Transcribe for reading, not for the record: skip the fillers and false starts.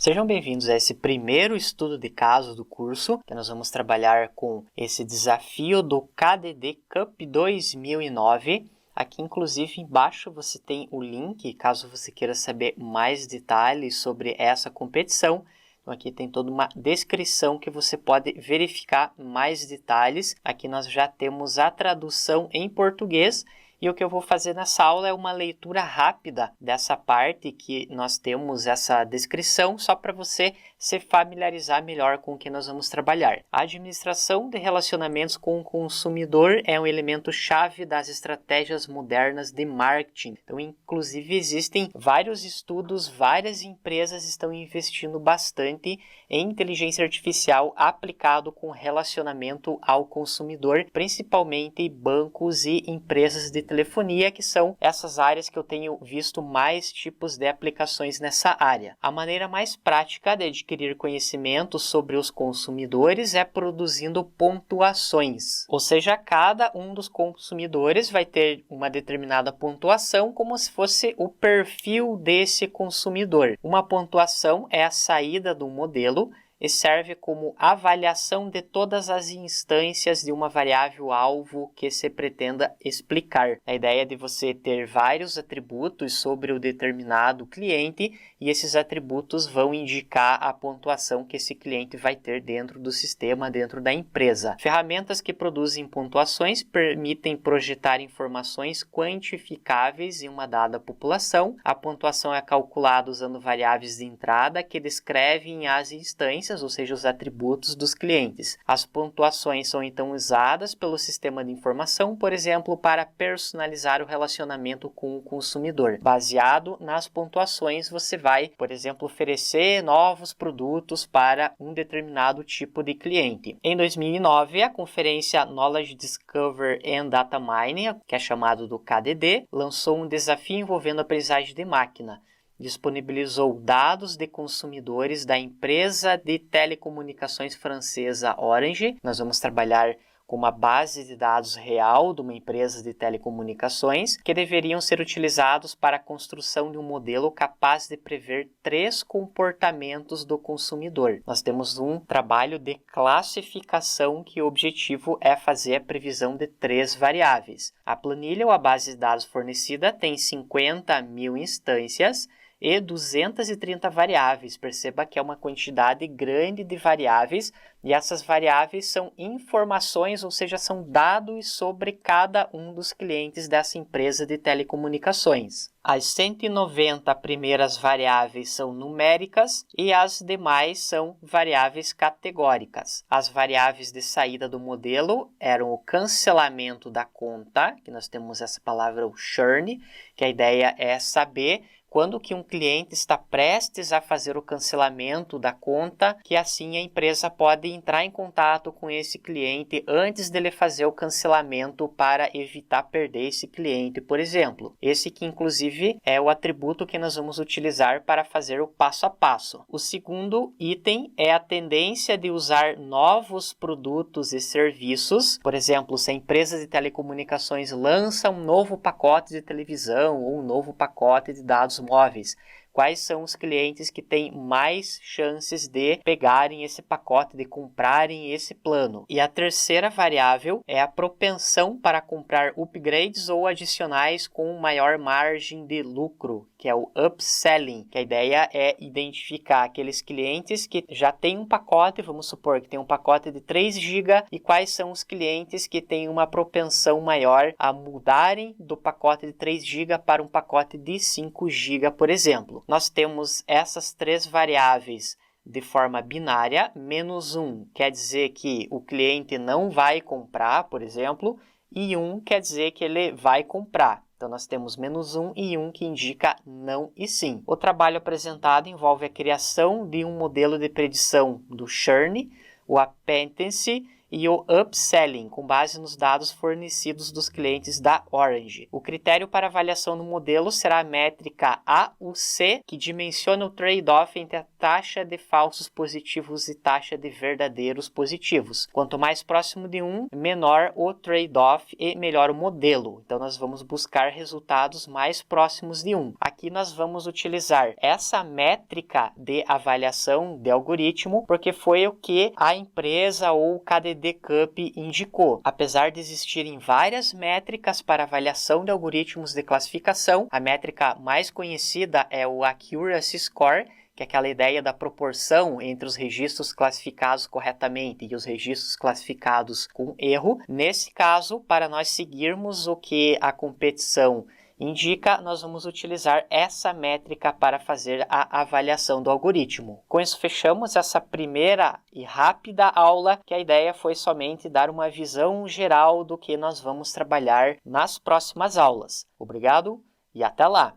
Sejam bem-vindos a esse primeiro estudo de caso do curso, que nós vamos trabalhar com esse desafio do KDD Cup 2009. Aqui, inclusive, embaixo você tem o link, caso você queira saber mais detalhes sobre essa competição. Então, aqui tem toda uma descrição que você pode verificar mais detalhes. Aqui nós já temos a tradução em português. E o que eu vou fazer nessa aula é uma leitura rápida dessa parte que nós temos essa descrição, só para você se familiarizar melhor com o que nós vamos trabalhar. A administração de relacionamentos com o consumidor é um elemento chave das estratégias modernas de marketing. Então, inclusive, existem vários estudos, várias empresas estão investindo bastante em inteligência artificial aplicado com relacionamento ao consumidor, principalmente bancos e empresas de telefonia, que são essas áreas que eu tenho visto mais tipos de aplicações nessa área. A maneira mais prática de adquirir conhecimento sobre os consumidores é produzindo pontuações, ou seja, cada um dos consumidores vai ter uma determinada pontuação como se fosse o perfil desse consumidor. Uma pontuação é a saída do modelo e serve como avaliação de todas as instâncias de uma variável-alvo que se pretenda explicar. A ideia é de você ter vários atributos sobre o determinado cliente e esses atributos vão indicar a pontuação que esse cliente vai ter dentro do sistema, dentro da empresa. Ferramentas que produzem pontuações permitem projetar informações quantificáveis em uma dada população. A pontuação é calculada usando variáveis de entrada que descrevem as instâncias, ou seja, os atributos dos clientes. As pontuações são então usadas pelo sistema de informação, por exemplo, para personalizar o relacionamento com o consumidor. Baseado nas pontuações, você vai, por exemplo, oferecer novos produtos para um determinado tipo de cliente. Em 2009, a conferência Knowledge Discover and Data Mining, que é chamado do KDD, lançou um desafio envolvendo aprendizagem de máquina. Disponibilizou dados de consumidores da empresa de telecomunicações francesa Orange. Nós vamos trabalhar com uma base de dados real de uma empresa de telecomunicações que deveriam ser utilizados para a construção de um modelo capaz de prever 3 comportamentos do consumidor. Nós temos um trabalho de classificação que o objetivo é fazer a previsão de 3 variáveis. A planilha ou a base de dados fornecida tem 50.000 instâncias e 230 variáveis. Perceba que é uma quantidade grande de variáveis e essas variáveis são informações, ou seja, são dados sobre cada um dos clientes dessa empresa de telecomunicações. As 190 primeiras variáveis são numéricas e as demais são variáveis categóricas. As variáveis de saída do modelo eram o cancelamento da conta, que nós temos essa palavra o churn, que a ideia é saber quando que um cliente está prestes a fazer o cancelamento da conta, que assim a empresa pode entrar em contato com esse cliente antes dele fazer o cancelamento para evitar perder esse cliente, por exemplo. Esse que inclusive é o atributo que nós vamos utilizar para fazer o passo a passo. O segundo item é a tendência de usar novos produtos e serviços. Por exemplo, se a empresa de telecomunicações lança um novo pacote de televisão ou um novo pacote de dados móveis, quais são os clientes que têm mais chances de pegarem esse pacote, de comprarem esse plano. E a terceira variável é a propensão para comprar upgrades ou adicionais com maior margem de lucro, que é o upselling, que a ideia é identificar aqueles clientes que já têm um pacote, vamos supor que tem um pacote de 3 GB, e quais são os clientes que têm uma propensão maior a mudarem do pacote de 3 GB para um pacote de 5 GB, por exemplo. Nós temos essas 3 variáveis de forma binária. -1 quer dizer que o cliente não vai comprar, por exemplo, e 1 quer dizer que ele vai comprar. Então, nós temos -1 e 1 que indica não e sim. O trabalho apresentado envolve a criação de um modelo de predição do churn, o appetence e o upselling, com base nos dados fornecidos dos clientes da Orange. O critério para avaliação do modelo será a métrica AUC, que dimensiona o trade-off entre a taxa de falsos positivos e taxa de verdadeiros positivos. Quanto mais próximo de 1, menor o trade-off e melhor o modelo. Então, nós vamos buscar resultados mais próximos de 1. Aqui nós vamos utilizar essa métrica de avaliação de algoritmo, porque foi o que a empresa ou o KDD Cup indicou. Apesar de existirem várias métricas para avaliação de algoritmos de classificação, a métrica mais conhecida é o Accuracy Score, que é aquela ideia da proporção entre os registros classificados corretamente e os registros classificados com erro. Nesse caso, para nós seguirmos o que a competição indica, nós vamos utilizar essa métrica para fazer a avaliação do algoritmo. Com isso, fechamos essa primeira e rápida aula, que a ideia foi somente dar uma visão geral do que nós vamos trabalhar nas próximas aulas. Obrigado e até lá!